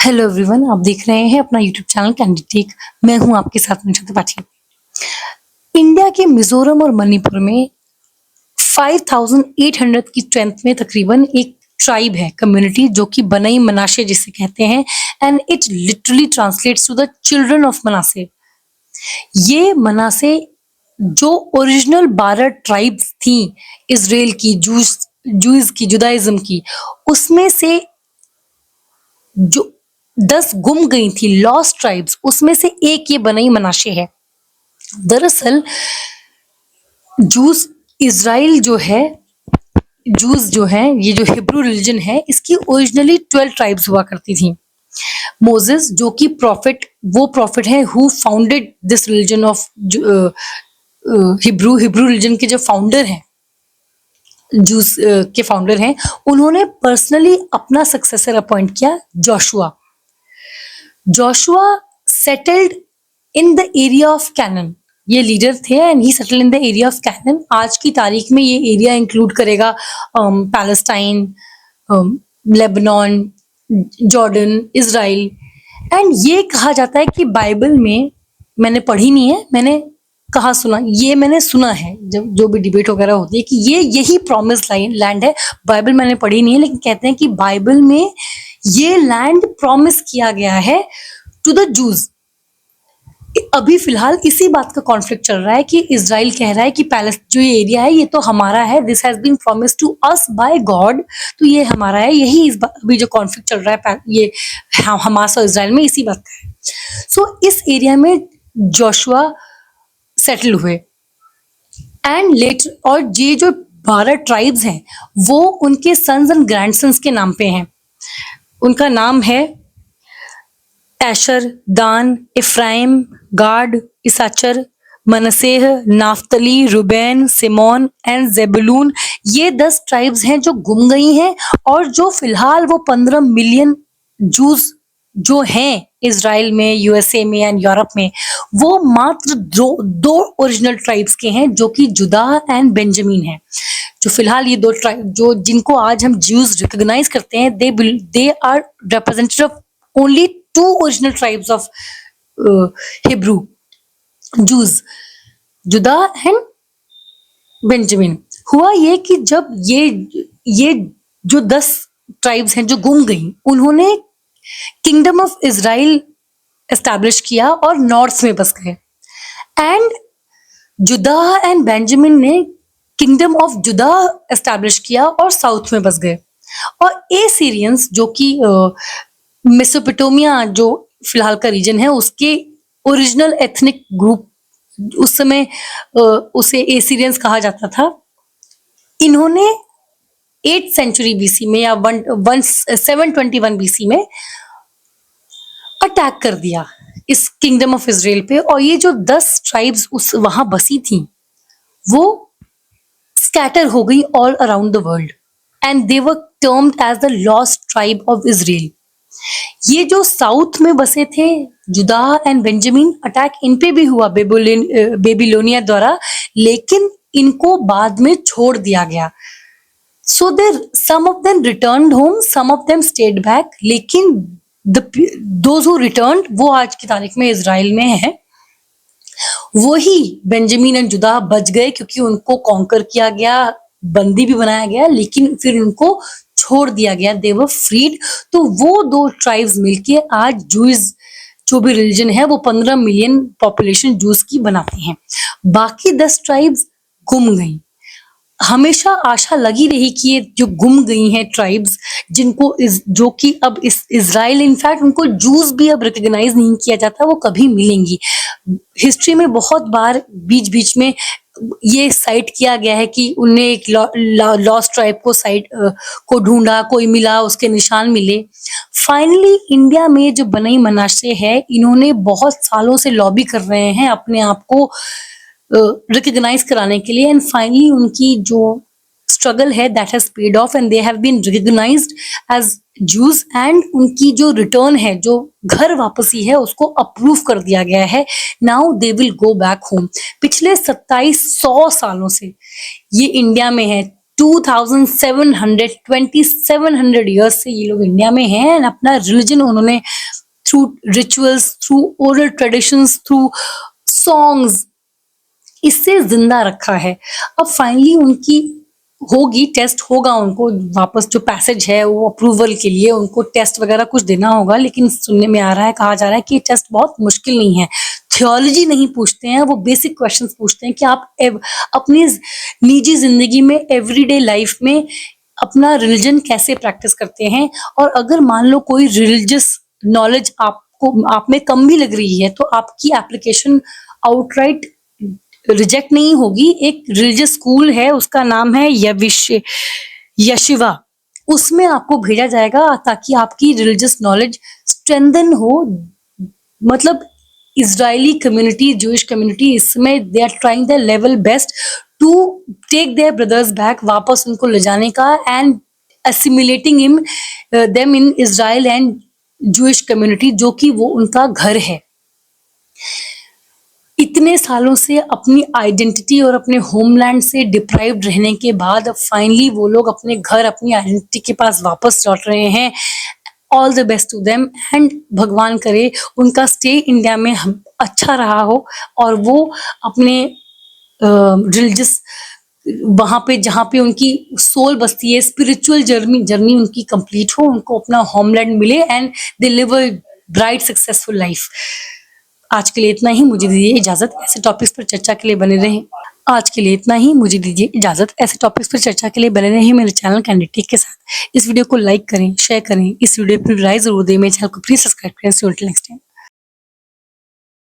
Hello everyone, आप देख रहे हैं अपना यूट्यूब चैनल कैंडी टेक। मैं हूं आपके साथ में त्रिपाठी। इंडिया के मिजोरम और मणिपुर में 5800 की स्ट्रेंथ में तकरीबन एक ट्राइब है, कम्युनिटी, जो कि बनई मनाशे जिसे कहते हैं, and it literally translates to the children of Manasseh. ये मनासे जो ओरिजिनल 12 ट्राइब्स थी इसराइल की, जूज की, जुदाइज्म की, उसमें से जो 10 गुम गई थी, लॉस्ट ट्राइब्स, उसमें से एक ये बनई मनाशे है। दरअसल जूस इसराइल जो है, जूस जो है, ये जो हिब्रू रिलीजन है, इसकी ओरिजिनली 12 ट्राइब्स हुआ करती थी। मोसेस जो कि प्रॉफिट, वो प्रॉफिट है who founded this religion of Hebrew religion के जो फाउंडर हैं, जूस के फाउंडर हैं, उन्होंने पर्सनली अपना सक्सेसर अपॉइंट किया, Joshua. Joshua settled in the area of Canaan. ये लीडर थे and he settled in the area of Canaan. आज की तारीख में ये एरिया इंक्लूड करेगा Palestine, Lebanon, Jordan, Israel. And ये कहा जाता है कि बाइबल में, मैंने पढ़ी नहीं है, मैंने कहा सुना, ये मैंने सुना है जब जो भी डिबेट वगैरह होती है, कि ये यही प्रॉमिस लैंड है। बाइबल मैंने पढ़ी नहीं है, लेकिन कहते हैं कि बाइबल में ये लैंड प्रॉमिस किया गया है टू द जूज। अभी फिलहाल इसी बात का कॉन्फ्लिक्ट चल रहा है कि इजराइल कह रहा है कि पैलेस जो ये एरिया है, ये तो हमारा है, this has been promised to us by God, तो ये हमारा है। यही अभी जो कॉन्फ्लिक्ट चल रहा है ये हमास और इजराइल में, इसी बात का है। सो इस एरिया में जोशुआ सेटल हुए एंड लेटर, और ये जो 12 ट्राइब्स हैं वो उनके सन्स एंड ग्रैंडसन्स के नाम पे हैं। उनका नाम है एशर, दान, इफ्राइम, गाड, इसाचर, मनसेह, नाफ्तली, रुबैन, सिमोन एंड जेबुलून। ये 10 ट्राइब्स हैं जो गुम गई हैं, और जो फिलहाल वो 15 मिलियन जूस जो हैं इजराइल में, यूएसए में एंड यूरोप में, वो मात्र दो ओरिजिनल ट्राइब्स के हैं, जो कि जुदा एंड बेंजामिन है। जो फिलहाल ये 2 ट्राइब जो जिनको आज हम ज्यूज रिकॉग्नाइज करते हैं, they are representative of only 2 original tribes of Hebrew, Jews, Judah and Benjamin. हुआ ये कि जब ये जो 10 ट्राइब्स हैं जो गुम गई, उन्होंने किंगडम ऑफ इजराइल एस्टैब्लिश किया और नॉर्थ में बस गए। एंड जुदा एंड बेंजामिन ने किंगडम ऑफ जुदा एस्टैब्लिश किया और साउथ में बस गए। और एसीरियंस जो कि मेसोपोटामिया जो फिलहाल का रीजन है, उसके ओरिजिनल एथनिक ग्रुप, उस समय उसे एसीरियंस कहा जाता था। इन्होंने 8th सेंचुरी बीसी में या 721 बीसी में अटैक कर दिया इस किंगडम ऑफ इजराइल पे, और ये जो 10 ट्राइब्स उस वहां बसी थी, वो स्कैटर हो गई all around the world, and they were termed as the lost tribe of Israel. ये जो साउथ में बसे थे, जुदा एंड बेंजामिन, अटैक इन पे भी हुआ बेबीलोनिया द्वारा, लेकिन इनको बाद में छोड़ दिया गया। So there some of them returned home, some of them stayed back, लेकिन दोज हु रिटर्न्ड वो आज की तारीख में इजराइल में है। वही बेंजामिन एंड जुदा बच गए, क्योंकि उनको कॉन्कर किया गया, बंदी भी बनाया गया, लेकिन फिर उनको छोड़ दिया गया, दे वर फ्रीड। तो वो 2 ट्राइब्स मिलके आज जूस जो भी रिलीजन है, वो 15 मिलियन पॉपुलेशन जूस की बनाते हैं। बाकी 10 ट्राइब्स गुम गई। हमेशा आशा लगी रही कि ये जो गुम गई हैं ट्राइब्स, जिनको जो कि अब इस इजराइल, इनफैक्ट उनको जूस भी अब रिकॉग्नाइज नहीं किया जाता, वो कभी मिलेंगी। हिस्ट्री में बहुत बार बीच बीच में ये साइट किया गया है कि उन्हें एक लॉस्ट ट्राइब को ढूंढा, कोई मिला, उसके निशान मिले। फाइनली इंडिया में जो बनई मनाशे है, इन्होंने बहुत सालों से लॉबी कर रहे हैं अपने आप को रिकॉग्नाइज कराने के लिए, एंड फाइनली उनकी जो स्ट्रगल है that has paid off, and they have been recognised as Jews, and उनकी जो रिटर्न है, जो घर वापसी है, उसको अप्रूव कर दिया गया है। Now they will go back home. पिछले 2700 सालों से ये इंडिया में है। 2700 ईयर्स से ये लोग इंडिया में हैं एंड अपना रिलीजन उन्होंने through rituals, through oral traditions, through songs इससे जिंदा रखा है। अब फाइनली उनकी होगी, टेस्ट होगा, उनको वापस जो पैसेज है वो अप्रूवल के लिए उनको टेस्ट वगैरह कुछ देना होगा, लेकिन सुनने में आ रहा है, कहा जा रहा है कि ये टेस्ट बहुत मुश्किल नहीं है। थियोलॉजी नहीं पूछते हैं, वो बेसिक क्वेश्चंस पूछते हैं कि आप अपनी निजी जिंदगी में, एवरीडे लाइफ में अपना रिलीजन कैसे प्रैक्टिस करते हैं। और अगर मान लो कोई रिलीजियस नॉलेज आपको आप में कम भी लग रही है तो आपकी एप्लीकेशन आउटराइट रिजेक्ट नहीं होगी। एक रिलीजियस स्कूल है, उसका नाम है यशिवा, उसमें आपको भेजा जाएगा ताकि आपकी रिलीजियस नॉलेज स्ट्रेंथन हो। मतलब इजरायली कम्युनिटी, जूइश कम्युनिटी इसमें they are trying their level best to take their brothers back, वापस उनको ले जाने का and assimilating them in Israel and Jewish community, जो कि वो उनका घर है। इतने सालों से अपनी आइडेंटिटी और अपने होमलैंड से डिप्राइव्ड रहने के बाद अब फाइनली वो लोग अपने घर, अपनी आइडेंटिटी के पास वापस लौट रहे हैं। All the best to them and भगवान करे उनका स्टे इंडिया में अच्छा रहा हो और वो अपने रिलीजियस वहां पे जहाँ पे उनकी सोल बसती है, स्पिरिचुअल जर्नी उनकी कंप्लीट हो, उनको अपना होमलैंड मिले and they live a bright successful life. आज के लिए इतना ही, मुझे दीजिए इजाजत। ऐसे टॉपिक्स पर चर्चा के लिए बने रहें। आज के लिए इतना ही, मुझे दीजिए इजाजत। ऐसे टॉपिक्स पर चर्चा के लिए बने रहें मेरे चैनल कैंडिडेट के साथ। इस वीडियो को लाइक करें, शेयर करें, इस वीडियो पर राय जरूर दें, मेरे चैनल को प्लीज सब्सक्राइब करें। Next time.